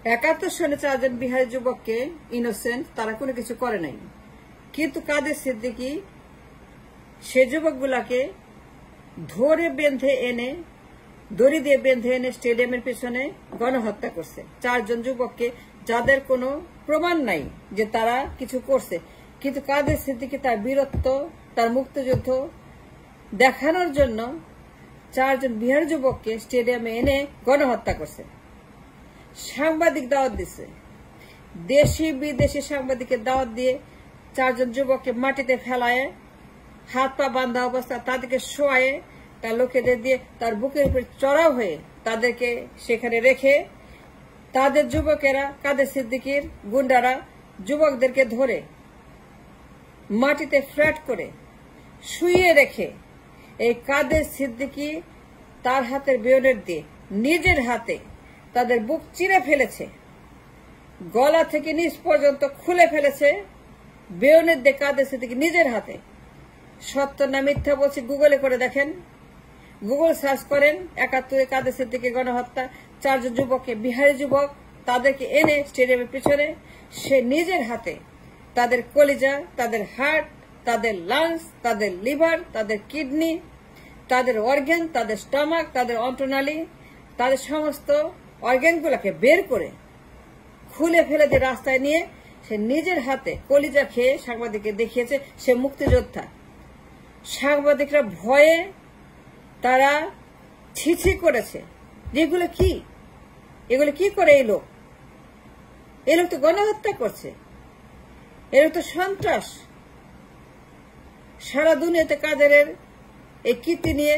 71 সনে 4 জন বিহারি যুবককে ইনোসেন্ট, তারা কোনো কিছু করে নাই, কিন্তু কাদের সিদ্দিকী সে যুবকগুলাকে ধরে বেঁধে এনে দড়ি দিয়ে বেঁধে এনে স্টেডিয়ামের পেছনে গণহত্যা করছে। 4 জন যুবককে, যাদের কোনো প্রমাণ নাই যে তারা কিছু করছে, কিন্তু কাদের সিদ্দিকী তার বীরত্ব, তার মুক্তিযুদ্ধ দেখানোর জন্য 4 জন বিহারি যুবককে স্টেডিয়ামে এনে গণহত্যা করছে। সাংবাদিক দাওয়াত দিচ্ছে, দেশি বিদেশি সাংবাদিকের দাওয়াত দিয়ে 4 জন যুবককে মাটিতে ফেলায়, হাত পা বাঁধা অবস্থা, তাদেরকে শোয়ায়ে তার লোকেদের দিয়ে তার বুকের উপর চড়াও হয়ে তাদেরকে সেখানে রেখে, তাদের যুবকেরা, কাদের সিদ্দিকীর গুন্ডারা যুবকদেরকে ধরে মাটিতে ফ্ল্যাট করে শুইয়ে রেখে এই কাদের সিদ্দিকী তার হাতের বেয়নেট দিয়ে নিজের হাতে তাদের বুক চিরে ফেলেছে, গলা থেকে নিচ পর্যন্ত খুলে ফেলেছে বেয়নেট দিয়ে কাদের সিদ্দিকী নিজের হাতে। সত্য না মিথ্যা বলছি, গুগলে করে দেখেন, গুগল সার্চ করেন 71 কাদের সিদ্দিকী গণহত্যা। 4 জন যুবককে, বিহারি যুবক, তাদেরকে এনে স্টেডিয়ামের পিছনে সে নিজের হাতে তাদের কলিজা, তাদের হার্ট, তাদের লাংস, তাদের লিভার, তাদের কিডনি, তাদের অর্গান, তাদের স্টমাক, তাদের অন্ত্রনালী, তাদের সমস্ত অর্গানগুলোকে বের করে খুলে ফেলে দিয়ে রাস্তায় নিয়ে সে নিজের হাতে কলিজা খেয়ে সাংবাদিককে দেখিয়েছে সে মুক্তিযোদ্ধা। সাংবাদিকরা ভয়ে তারা ছিছি করেছে, যেগুলো কি, এগুলো কি করে এই লোক তো গণহত্যা করছে, এর তো সন্ত্রাস। সারা দুনিয়াতে কাদের এই কীর্তি নিয়ে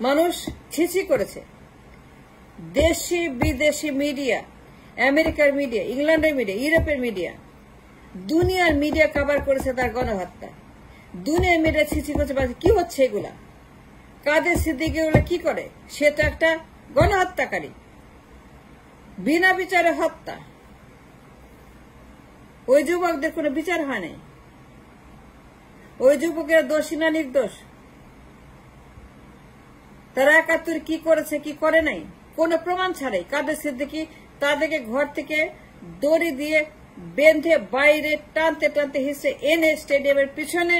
মানুষ ছিছি করেছে। দেশি বিদেশি মিডিয়া, আমেরিকার মিডিয়া, ইংল্যান্ডের মিডিয়া, ইউরোপের মিডিয়া, দুনিয়ার মিডিয়া কভার করেছে তার গণহত্যা। দুনিয়ার মিডিয়া ছিছি করছে, কি হচ্ছে এগুলা? কাদের সিদ্দিকী এগুলো কি করে? সে তো একটা গণহত্যাকারী, বিনা বিচারে হত্যা। ওই যুবকদের কোনো বিচার হয় নাই, ওই যুবকেরা দোষী না নির্দোষ? তারা 71 কি করেছে কি করে নাই কোনো প্রমাণ ছাড়াই কাদের সিদ্দিকী তাদেরকে ঘর থেকে দড়ি দিয়ে বেঁধে বাইরে টানতে টানতে হিসে এনে স্টেডিয়ামের পিছনে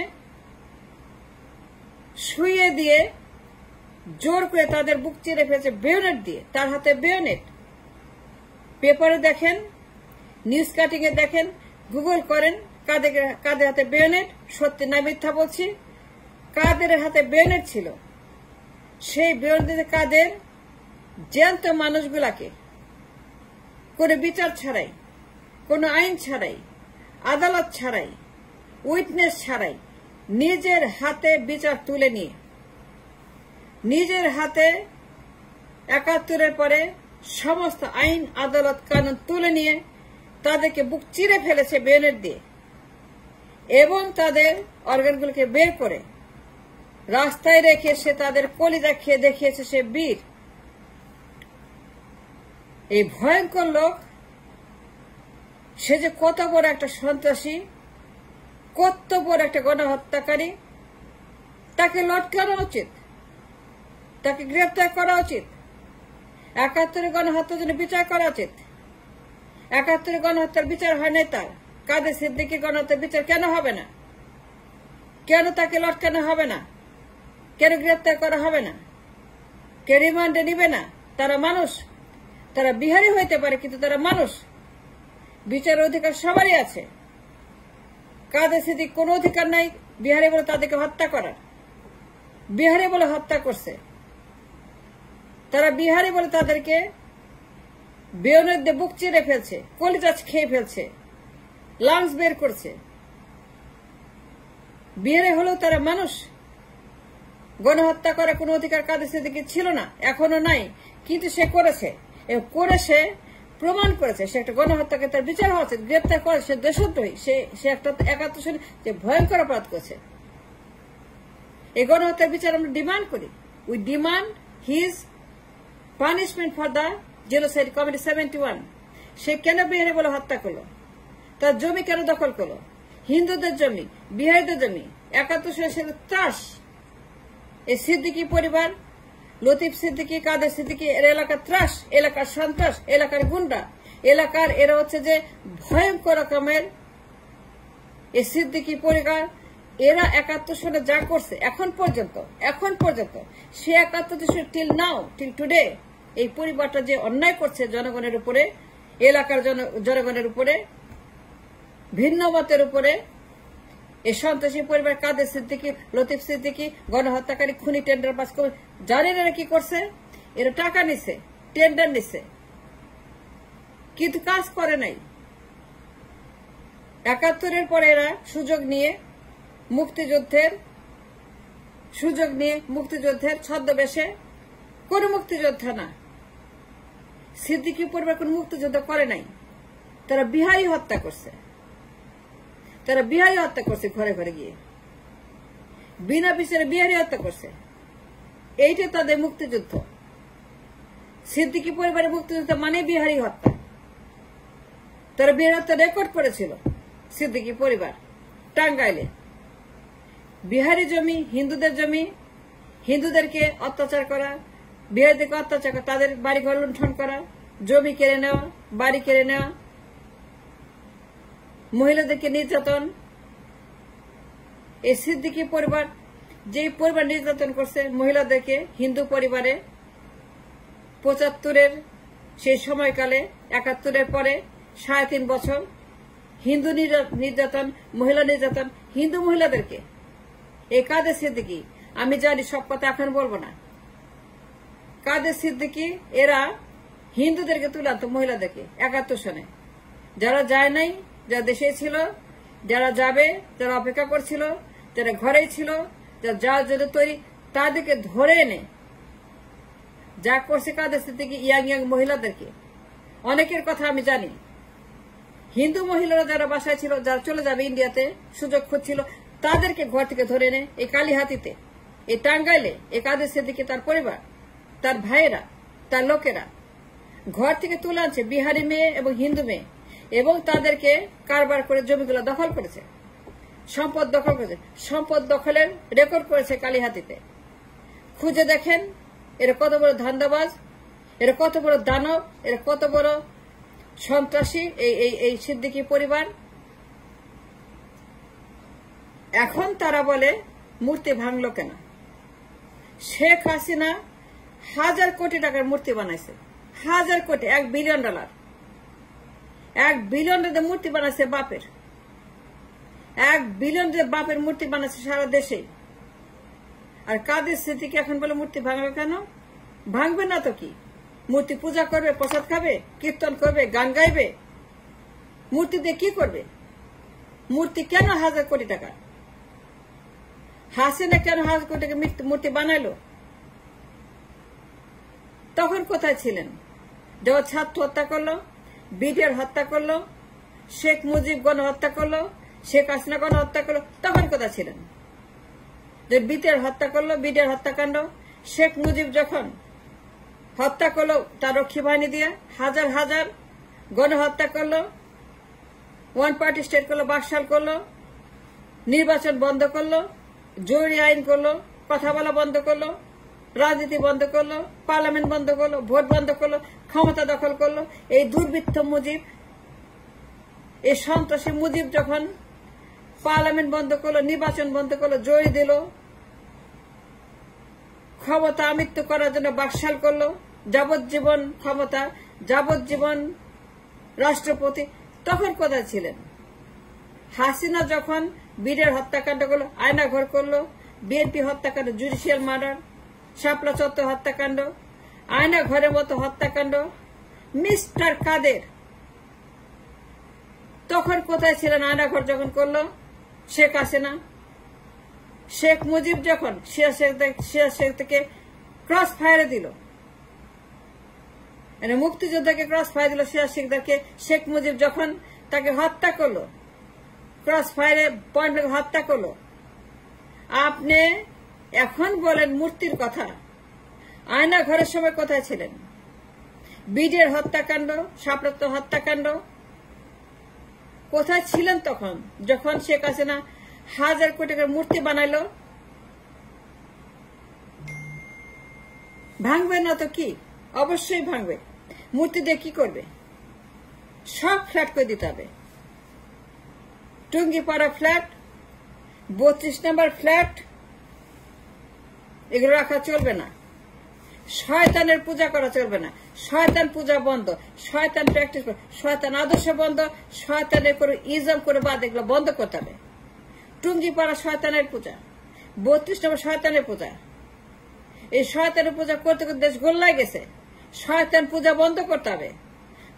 শুইয়ে দিয়ে জোর করে তাদের বুক চিরে ফেলেছে বেয়নেট দিয়ে, তার হাতে বেয়নেট। পেপারে দেখেন, নিউজ কাটিং এ দেখেন, গুগল করেন কাদের হাতে বেয়নেট। সত্যি না মিথ্যা বলছি, কাদের হাতে বেয়নেট ছিল। সেই বেয়নেট কাদের জ্যান্ত মানুষগুলাকে কোনো বিচার ছাড়াই, কোনো আইন ছাড়াই, আদালত ছাড়াই, উইটনেস ছাড়াই নিজের হাতে বিচার তুলে নিয়ে, নিজের হাতে 71 পরে সমস্ত আইন আদালত কানুন তুলে নিয়ে তাদেরকে বুক চিরে ফেলেছে বেয়নেট দিয়ে, এবং তাদের অর্গানগুলোকে বের করে রাস্তায় রেখে সে তাদের কলিজা খেয়ে দেখিয়েছে সে বীর। এই ভয়ঙ্কর লোক, সে যে কত বড় একটা সন্ত্রাসী, কত বড় একটা গণহত্যাকারী, তাকে লটকানো উচিত, তাকে গ্রেফতার করা উচিত। 71 গণহত্যার জন্য বিচার করা উচিত। 71 গণহত্যার বিচার হয় নাই তার, কাদের সিদ্দিকী গণহত্যার বিচার কেন হবে না? কেন তাকে লটকানো হবে না? কেন গ্রেফতার করা হবে না? কে রিমান্ডে নিবে না? তারা মানুষ, তারা বিহারি হইতে পারে, কিন্তু তারা মানুষ। বিচারের অধিকার সবারই আছে। কাদের সিদ্দিকী কোনো অধিকার নাই বিহারি বলে তাদেরকে হত্যা করার। বিহারি বলে হত্যা করছে, তারা বিহারি বলে তাদেরকে বেয়নেট দিয়ে বুক চিরে ফেলছে, কলিজা খেয়ে ফেলছে, লাংস বের করছে। বিহারি হলেও তারা মানুষ। গণহত্যা করার কোনো অধিকার কাদের সিদ্দিকী ছিল না, এখনো নাই, কিন্তু সে করেছে, এবং করে সে প্রমাণ করেছে সে একটা গণহত্যাকে, তার বিচার হওয়া উচিত, গ্রেপ্তার করে। সে দেশদ্রোহী, সে একটা 71 সনে যে ভয়ঙ্কর অপরাধ করেছে। এই গণহত্যার বিচার আমরা ডিমান্ড করি। We demand his punishment for the genocide committee 71। সে কেন বিহারি বলে হত্যা করলো? তার জমি কেন দখল করলো? হিন্দুদের জমি, বিহারিদের জমি। 71 সনে সে ত্রাস। এই সিদ্দিকী পরিবার লতিফ সিদ্দিকী, কাদের সিদ্দিকী এর এলাকার ত্রাস, এলাকার সন্ত্রাস, এলাকার গুন্ডা, এলাকার এরা হচ্ছে যে ভয়ঙ্কর রকমের এই সিদ্দিকী পরিবার। এরা 71 সনে যা করছে এখন পর্যন্ত সে 71 টিল নাও, টিল টুডে এই পরিবারটা যে অন্যায় করছে জনগণের উপরে, এলাকার জনগণের উপরে, ভিন্ন মতের উপরে, এই সন্ত্রাসী পরিবার কাদের সিদ্দিকী, লতিফ সিদ্দিকী, গণহত্যাকারী, খুনি, টেন্ডার পাস করে জানেন এরা কি করছে? এরা টাকা নিছে, টেন্ডার নিছে, কিন্তু কাজ করে নাই। 71-এর পরে এরা সুযোগ নিয়ে মুক্তিযুদ্ধের ছদ্মবেশে, কোন মুক্তিযোদ্ধা না, সিদ্দিকী পরিবার কোন মুক্তিযুদ্ধ করে নাই। তারা বিহারী হত্যা করছে, ঘরে ঘরে গিয়ে বিনা বিচারে বিহারী হত্যা করছে। এইটা তাদের মুক্তিযুদ্ধ। সিদ্দিকী পরিবারের মুক্তিযুদ্ধ মানে বিহারী হত্যা। তারা বিহারী হত্যা রেকর্ড করেছিল সিদ্দিকী পরিবার টাঙ্গাইলে। বিহারি জমি, হিন্দুদের জমি, হিন্দুদেরকে অত্যাচার করা, বিহারীদেরকে অত্যাচার করা, তাদের বাড়িঘর লুণ্ঠন করা, জমি কেড়ে নেওয়া, বাড়ি কেড়ে নেওয়া, মহিলাদেরকে নির্যাতন। এই সিদ্দিকী পরিবার যে পরিবার নির্যাতন করছে মহিলাদেরকে, হিন্দু পরিবারে 75-এর সেই সময়কালে, 71-এর পরে 3.5 বছর হিন্দু নির্যাতন, মহিলা নির্যাতন, হিন্দু মহিলাদেরকে। এই কাদের সিদ্দিকী, আমি জানি সব কথা এখন বলবো না, কাদের সিদ্দিকী এরা হিন্দুদেরকে তুলে আনতো, মহিলাদেরকে 71 সনে। যারা যায় নাই, যারা দেশে ছিল, যারা যাবে, যারা অপেক্ষা করছিল, যারা ঘরেই ছিল, যারা যাওয়ার জন্য তৈরি, তাদেরকে ধরে এনে যা করছে কাদের সিদ্দিকী ইয়াং মহিলাদেরকে। অনেকের কথা আমি জানি, হিন্দু মহিলারা যারা বাসায় ছিল, যারা চলে যাবে ইন্ডিয়াতে, সুযোগ খুঁজছিল, তাদেরকে ঘর থেকে ধরে এনে এই কালীহাতিতে, এই টাঙ্গাইলে, এই কাদের সিদ্দিকী তার পরিবার, তার ভাইয়েরা, তার লোকেরা ঘর থেকে তুলে আনছে বিহারি মেয়ে এবং হিন্দু মেয়ে, এবং তাদেরকে কারবার করে জমিগুলো দখল করেছে, সম্পদ দখল করেছে, সম্পদ দখলের রেকর্ড করেছে কালীহাতিতে। খুঁজে দেখেন এরা কত বড় ধান্দাবাজ, এরা কত বড় দানব, এরা কত বড় সন্ত্রাসী এই সিদ্দিকী পরিবার। এখন তারা বলে মূর্তি ভাঙলো কেন? শেখ হাসিনা 1000 কোটি টাকার মূর্তি বানাইছে, 1000 কোটি, $1 বিলিয়ন, $1 বিলিয়ন মূর্তি বানাইছে বাপের, $1 বিলিয়ন বাপের মূর্তি বানাইছে সারা দেশে। আর কাদের সিদ্দিকী এখন বলে মূর্তি ভাঙবে কেন? ভাঙবে না তো কি, মূর্তি পূজা করবে, প্রসাদ খাবে, কীর্তন করবে, গান গাইবে। মূর্তি দিয়ে কি করবে? মূর্তি কেন 1000 কোটি টাকা? হাসিনা কেন 1000 কোটি টাকা মূর্তি বানাইলো? তখন কোথায় ছিলেন? যখন ছাত্র হত্যা করলো, বিডিআর হত্যা করলো, শেখ মুজিব গণহত্যা করলো, শেখ হাসিনা গণহত্যা করলো, তখন কোথায় ছিলেন? যে বিডিআর হত্যা করলো, বিডিআর হত্যাকাণ্ড, শেখ মুজিব যখন হত্যা করলো তার রক্ষী বাহিনী দিয়ে, হাজার হাজার গণহত্যা করলো, ওয়ান পার্টি স্টেট করলো, বাকশাল করলো, নির্বাচন বন্ধ করলো, জরুরি আইন করলো, কথা বলা বন্ধ করলো, রাজনীতি বন্ধ করলো, পার্লামেন্ট বন্ধ করলো, ভোট বন্ধ করলো, ক্ষমতা দখল করলো। এই দুর্বৃত্ত মুজিব, এই সন্ত্রাসী মুজিব যখন পার্লামেন্ট বন্ধ করলো, নির্বাচন বন্ধ করলো, জড়ি দিল, ক্ষমতা আমৃত্যু করার জন্য বাকশাল করলো, যাবজ্জীবন ক্ষমতা, যাবজ্জীবন রাষ্ট্রপতি, তখন কোথায় ছিলেন? হাসিনা যখন বিডিআর হত্যাকাণ্ড করলো, আয়নাঘর করলো, বিএনপি হত্যাকাণ্ড, জুডিশিয়াল মার্ডার, শাপলা চত্বর হত্যাকাণ্ড, আয়নাঘরের মতো হত্যাকাণ্ড, মিস্টার কাদের তখন কোথায় ছিলেন? আয়নাঘর যখন করলো শেখ হাসিনা, শেখ মুজিব যখন সিরাজ শেখ থেকে ক্রস ফায়ারে দিল, মুক্তিযোদ্ধাকে ক্রস ফায়ার দিল সিরাজ শেখকে, শেখ মুজিব যখন তাকে হত্যা করলো, ক্রস ফায়ারে পয়েন্ট হত্যা করলো। আপনি এখন বলেন মূর্তির কথা, আয়না ঘরের সময় কোথায় ছিলেন? বিডিআর হত্যাকাণ্ড, শাপলা হত্যাকাণ্ড, কোথায় ছিলেন তখন যখন শেখ হাসিনা 1000 কোটি টাকার মূর্তি বানাইলো? ভাঙবে না তো কি, অবশ্যই ভাঙবে। মূর্তি দিয়ে কি করবে? সব ফ্ল্যাট করে দিতে হবে। টুঙ্গিপাড়া ফ্ল্যাট, 32 নম্বর ফ্ল্যাট, এগুলো রাখা চলবে না। শয়তানের পূজা করা চলবে না। শয়তান পূজা বন্ধ, শয়তান প্র্যাকটিস, শয়তান আদর্শ বন্ধ, শয়তানের করে ইজম করে বাদ, এগুলো বন্ধ করতে হবে। টুঙ্গিপাড়া শয়তানের পূজা, 32 নম্বর শয়তানের পূজা। এই শয়তানের পূজা করতে করতে দেশ গোল্লায় গেছে। শয়তান পূজা বন্ধ করতে হবে,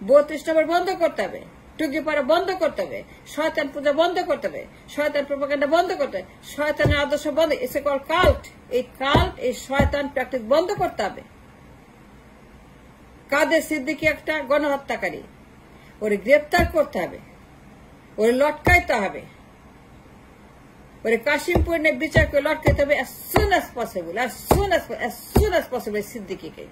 32 নম্বর বন্ধ করতে হবে, টুঙ্গিপাড়া বন্ধ করতে হবে, শয়তান পূজা বন্ধ করতে হবে, শয়তান প্রোপাগান্ডা বন্ধ করতে হবে, শয়তানের আদর্শ বন্ধ, ইটস এ কল কাল্ট। এই কাল্ট, এই শয়তান প্র্যাকটিস বন্ধ করতে হবে। কাদের সিদ্দিকী একটা গণহত্যাকারী, ওরে গ্রেপ্তার করতে হবে, ওরে লটকাইতে হবে, ওরে কাশিমপুর নিয়ে বিচার করে লটকাইতে হবে as soon as possible, as soon as possible সিদ্দিকীকে।